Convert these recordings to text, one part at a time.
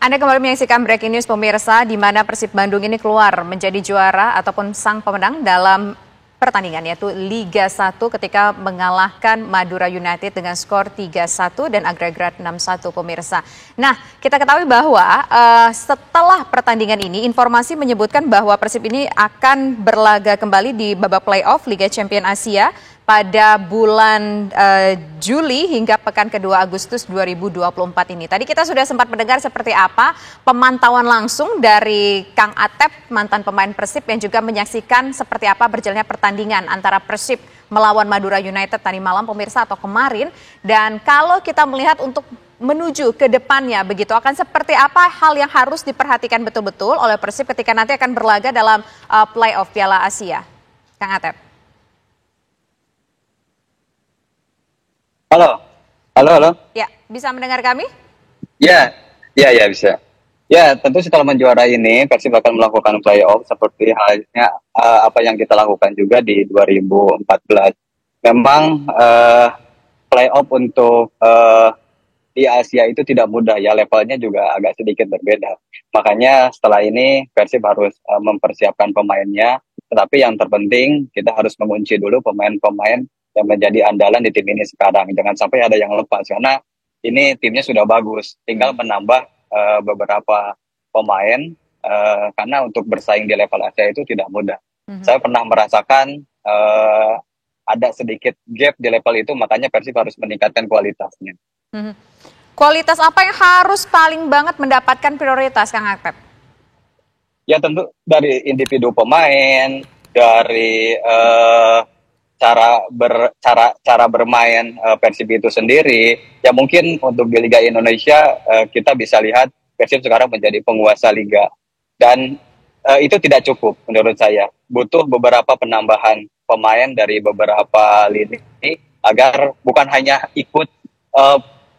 Anda kembali menyaksikan Breaking News pemirsa, di mana Persib Bandung ini keluar menjadi juara ataupun sang pemenang dalam pertandingan yaitu Liga 1 ketika mengalahkan Madura United dengan skor 3-1 dan agregat 6-1 pemirsa. Nah, kita ketahui bahwa setelah pertandingan ini informasi menyebutkan bahwa Persib ini akan berlaga kembali di babak playoff Liga Champions Asia pada bulan Juli hingga pekan kedua Agustus 2024 ini. Tadi kita sudah sempat mendengar seperti apa pemantauan langsung dari Kang Atep, mantan pemain Persib, yang juga menyaksikan seperti apa berjalannya pertandingan antara Persib melawan Madura United tadi malam pemirsa atau kemarin. Dan kalau kita melihat untuk menuju ke depannya begitu, akan seperti apa hal yang harus diperhatikan betul-betul oleh Persib ketika nanti akan berlaga dalam playoff Piala Asia. Kang Atep. Halo, halo. Ya, bisa mendengar kami? Ya bisa. Ya, tentu setelah menjuara ini, Persib akan melakukan playoff seperti halnya apa yang kita lakukan juga di 2014. Memang playoff untuk di Asia itu tidak mudah ya, levelnya juga agak sedikit berbeda. Makanya setelah ini Persib harus mempersiapkan pemainnya, tetapi yang terpenting kita harus mengunci dulu pemain-pemain yang menjadi andalan di tim ini sekarang. Jangan sampai ada yang lepas, karena ini timnya sudah bagus. Tinggal menambah beberapa pemain, karena untuk bersaing di level Asia itu tidak mudah. Saya pernah merasakan ada sedikit gap di level itu, makanya Persib harus meningkatkan kualitasnya. Kualitas apa yang harus paling banget mendapatkan prioritas, Kang Atep? Ya tentu dari individu pemain, dari cara bermain Persib itu sendiri. Ya mungkin untuk di Liga Indonesia kita bisa lihat Persib sekarang menjadi penguasa liga, dan itu tidak cukup menurut saya. Butuh beberapa penambahan pemain dari beberapa lini agar bukan hanya ikut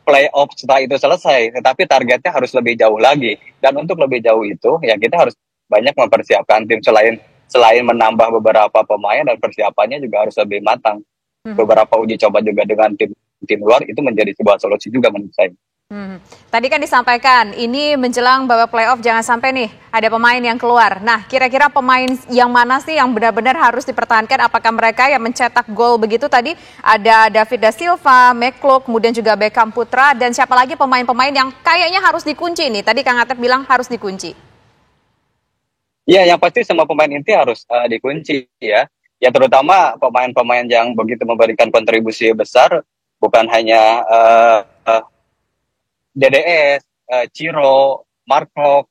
playoff setelah itu selesai, tetapi targetnya harus lebih jauh lagi. Dan untuk lebih jauh itu ya kita harus banyak mempersiapkan tim, selain menambah beberapa pemain, dan persiapannya juga harus lebih matang. Beberapa uji coba juga dengan tim luar itu menjadi sebuah solusi juga menurut saya. Tadi kan disampaikan ini menjelang babak playoff jangan sampai nih ada pemain yang keluar. Nah, kira-kira pemain yang mana sih yang benar-benar harus dipertahankan? Apakah mereka yang mencetak gol begitu tadi? Ada David Da Silva, McClough, kemudian juga Beckham Putra, dan siapa lagi pemain-pemain yang kayaknya harus dikunci nih? Tadi Kang Atep bilang harus dikunci. Ya, yang pasti semua pemain inti harus dikunci ya. Ya terutama pemain-pemain yang begitu memberikan kontribusi besar, bukan hanya DDS, Ciro, Marco,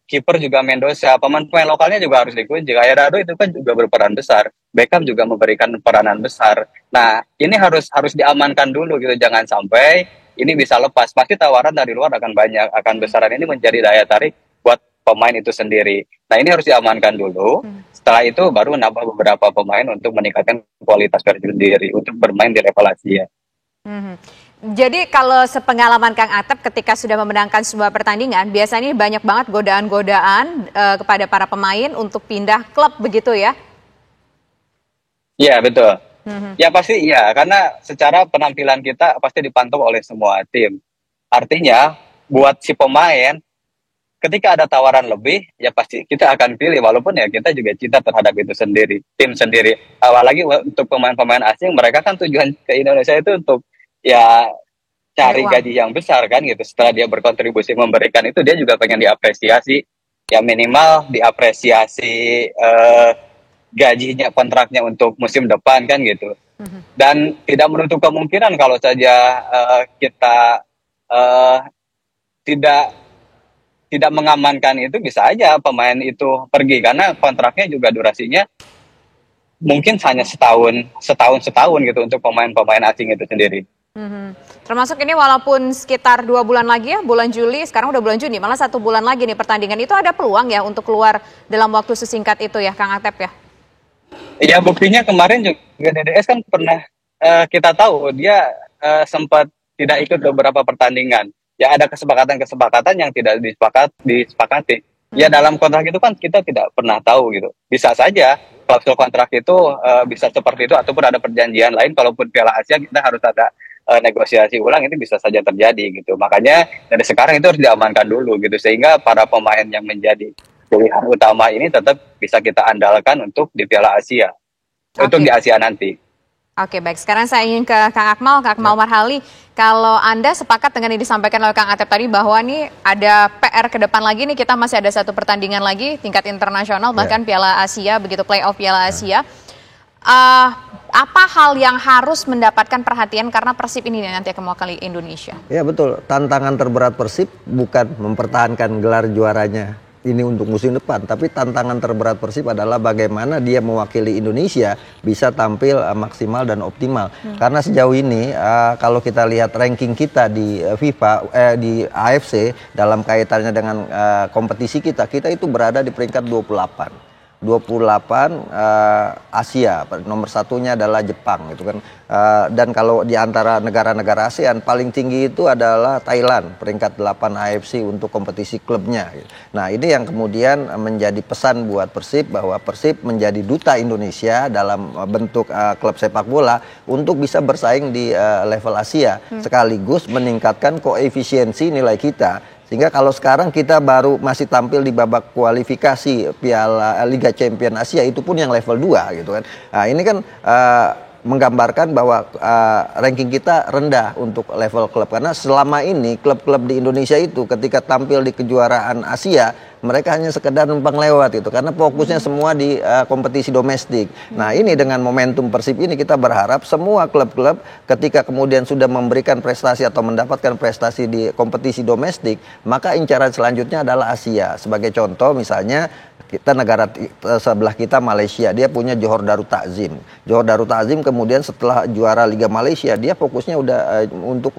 kiper juga Mendoza. Pemain-pemain lokalnya juga harus dikunci. Kayak Rado itu kan juga berperan besar. Beckham juga memberikan peranan besar. Nah, ini harus diamankan dulu gitu. Jangan sampai ini bisa lepas. Pasti tawaran dari luar akan banyak, akan besaran. Ini menjadi daya tarik buat pemain itu sendiri. Nah, ini harus diamankan dulu. Setelah itu baru nambah beberapa pemain untuk meningkatkan kualitas Persib sendiri untuk bermain di level Asia. Jadi kalau sepengalaman Kang Atep ketika sudah memenangkan sebuah pertandingan, biasanya banyak banget godaan-godaan kepada para pemain untuk pindah klub begitu ya? Iya, betul. Ya pasti iya, karena secara penampilan kita pasti dipantau oleh semua tim. Artinya buat si pemain, ketika ada tawaran lebih, ya pasti kita akan pilih, walaupun ya kita juga cinta terhadap itu sendiri, tim sendiri. Apalagi untuk pemain-pemain asing, mereka kan tujuan ke Indonesia itu untuk ya cari gaji yang besar kan gitu. Setelah dia berkontribusi memberikan itu, dia juga pengen diapresiasi, ya minimal diapresiasi gajinya, kontraknya untuk musim depan kan gitu. Dan tidak menutup kemungkinan kalau saja kita tidak mengamankan itu, bisa aja pemain itu pergi, karena kontraknya juga durasinya mungkin hanya setahun gitu untuk pemain-pemain asing itu sendiri. Termasuk ini walaupun sekitar 2 bulan lagi ya, bulan Juli, sekarang udah bulan Juni, malah 1 bulan lagi nih pertandingan, itu ada peluang ya untuk keluar dalam waktu sesingkat itu ya Kang Atep ya? Iya, buktinya kemarin juga DDS kan pernah kita tahu dia sempat tidak ikut beberapa pertandingan. Ya ada kesepakatan yang tidak disepakati. Ya dalam kontrak itu kan kita tidak pernah tahu gitu. Bisa saja klausul kontrak itu bisa seperti itu, ataupun ada perjanjian lain. Kalaupun Piala Asia kita harus ada negosiasi ulang itu bisa saja terjadi gitu. Makanya dari sekarang itu harus diamankan dulu gitu sehingga para pemain yang menjadi pilihan utama ini tetap bisa kita andalkan untuk di Piala Asia, untuk di Oke. Asia nanti. Oke, baik. Sekarang saya ingin ke Kang Akmal Marhali. Kalau Anda sepakat dengan yang disampaikan oleh Kang Atep tadi bahwa nih ada PR ke depan lagi nih, kita masih ada satu pertandingan lagi tingkat internasional, bahkan Piala Asia, begitu playoff Piala Asia. Apa hal yang harus mendapatkan perhatian karena Persib ini nanti akan mewakili Indonesia? Ya betul, tantangan terberat Persib bukan mempertahankan gelar juaranya ini untuk musim depan, tapi tantangan terberat Persib adalah bagaimana dia mewakili Indonesia bisa tampil maksimal dan optimal. Karena sejauh ini kalau kita lihat ranking kita di FIFA, di AFC dalam kaitannya dengan kompetisi kita itu berada di peringkat 28 Asia, nomor satunya adalah Jepang gitu kan. Dan kalau di antara negara-negara ASEAN paling tinggi itu adalah Thailand, peringkat 8 AFC untuk kompetisi klubnya. Nah, ini yang kemudian menjadi pesan buat Persib bahwa Persib menjadi duta Indonesia dalam bentuk klub sepak bola untuk bisa bersaing di level Asia, sekaligus meningkatkan koefisiensi nilai kita. Sehingga kalau sekarang kita baru masih tampil di babak kualifikasi Piala Liga Champion Asia, itu pun yang level 2 gitu kan. Nah, ini kan menggambarkan bahwa ranking kita rendah untuk level klub. Karena selama ini klub-klub di Indonesia itu ketika tampil di kejuaraan Asia, mereka hanya sekedar numpang lewat gitu. Karena fokusnya semua di kompetisi domestik. Nah, ini dengan momentum Persib ini kita berharap semua klub-klub ketika kemudian sudah memberikan prestasi atau mendapatkan prestasi di kompetisi domestik, maka incaran selanjutnya adalah Asia. Sebagai contoh misalnya kita negara sebelah kita Malaysia, dia punya Johor Darul Takzim. Johor Darul Takzim kemudian setelah juara Liga Malaysia, dia fokusnya udah untuk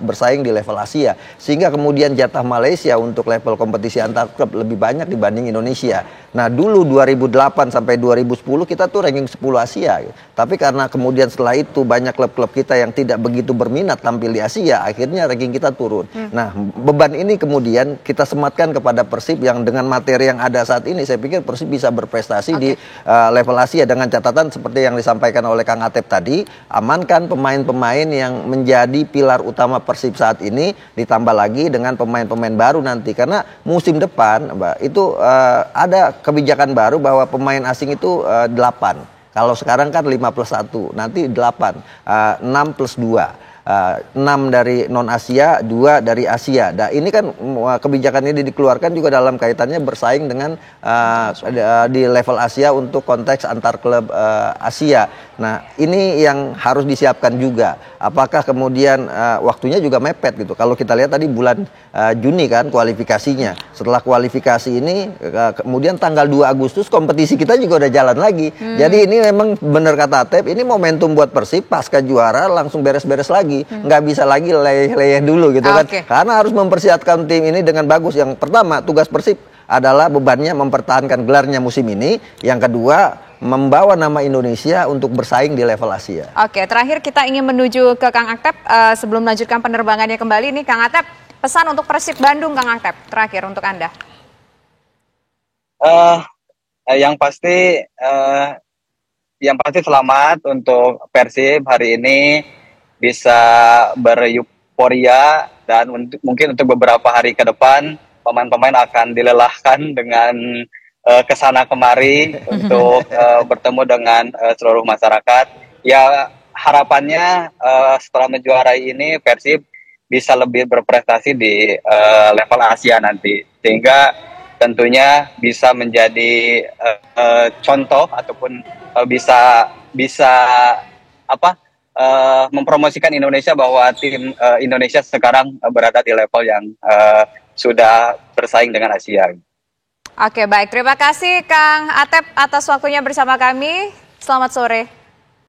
bersaing di level Asia. Sehingga kemudian jatah Malaysia untuk level kompetisi antar klub lebih banyak dibanding Indonesia. Nah, dulu 2008 sampai 2010 kita tuh ranking 10 Asia. Tapi karena kemudian setelah itu banyak klub-klub kita yang tidak begitu berminat tampil di Asia, akhirnya ranking kita turun. Nah, beban ini kemudian kita sematkan kepada Persib yang dengan materi yang ada saat ini, saya pikir Persib bisa berprestasi di level Asia dengan catatan seperti yang disampaikan oleh Kang Atep tadi, amankan pemain-pemain yang menjadi pilar utama Persib saat ini, ditambah lagi dengan pemain-pemain baru nanti. Karena musim depan, Mbak, itu ada kebijakan baru bahwa pemain asing itu 8. Kalau sekarang kan 5+1, nanti 8, 6+2. 6 dari non-Asia, 2 dari Asia. Nah, ini kan kebijakan ini dikeluarkan juga dalam kaitannya bersaing dengan di level Asia untuk konteks antar klub Asia. Nah, ini yang harus disiapkan juga. Apakah kemudian waktunya juga mepet gitu. Kalau kita lihat tadi bulan Juni kan kualifikasinya. Setelah kualifikasi ini kemudian tanggal 2 Agustus kompetisi kita juga udah jalan lagi. Jadi ini memang benar kata Atep, ini momentum buat Persib pasca juara langsung beres-beres lagi. Nggak bisa lagi leyeh-leyeh dulu gitu kan. Karena harus mempersiapkan tim ini dengan bagus. Yang pertama, tugas Persib adalah bebannya mempertahankan gelarnya musim ini. Yang kedua, membawa nama Indonesia untuk bersaing di level Asia. Oke, terakhir kita ingin menuju ke Kang Atep sebelum melanjutkan penerbangannya kembali nih, Kang Atep, pesan untuk Persib Bandung, Kang Atep, terakhir untuk Anda. Yang pasti selamat untuk Persib hari ini bisa bereuforia dan mungkin untuk beberapa hari ke depan pemain-pemain akan dilelahkan dengan kesana kemari untuk bertemu dengan seluruh masyarakat. Ya, harapannya setelah menjuarai ini Persib bisa lebih berprestasi di level Asia nanti, sehingga tentunya bisa menjadi contoh ataupun bisa mempromosikan Indonesia bahwa tim Indonesia sekarang berada di level yang sudah bersaing dengan Asia. Oke, baik. Terima kasih Kang Atep atas waktunya bersama kami. Selamat sore.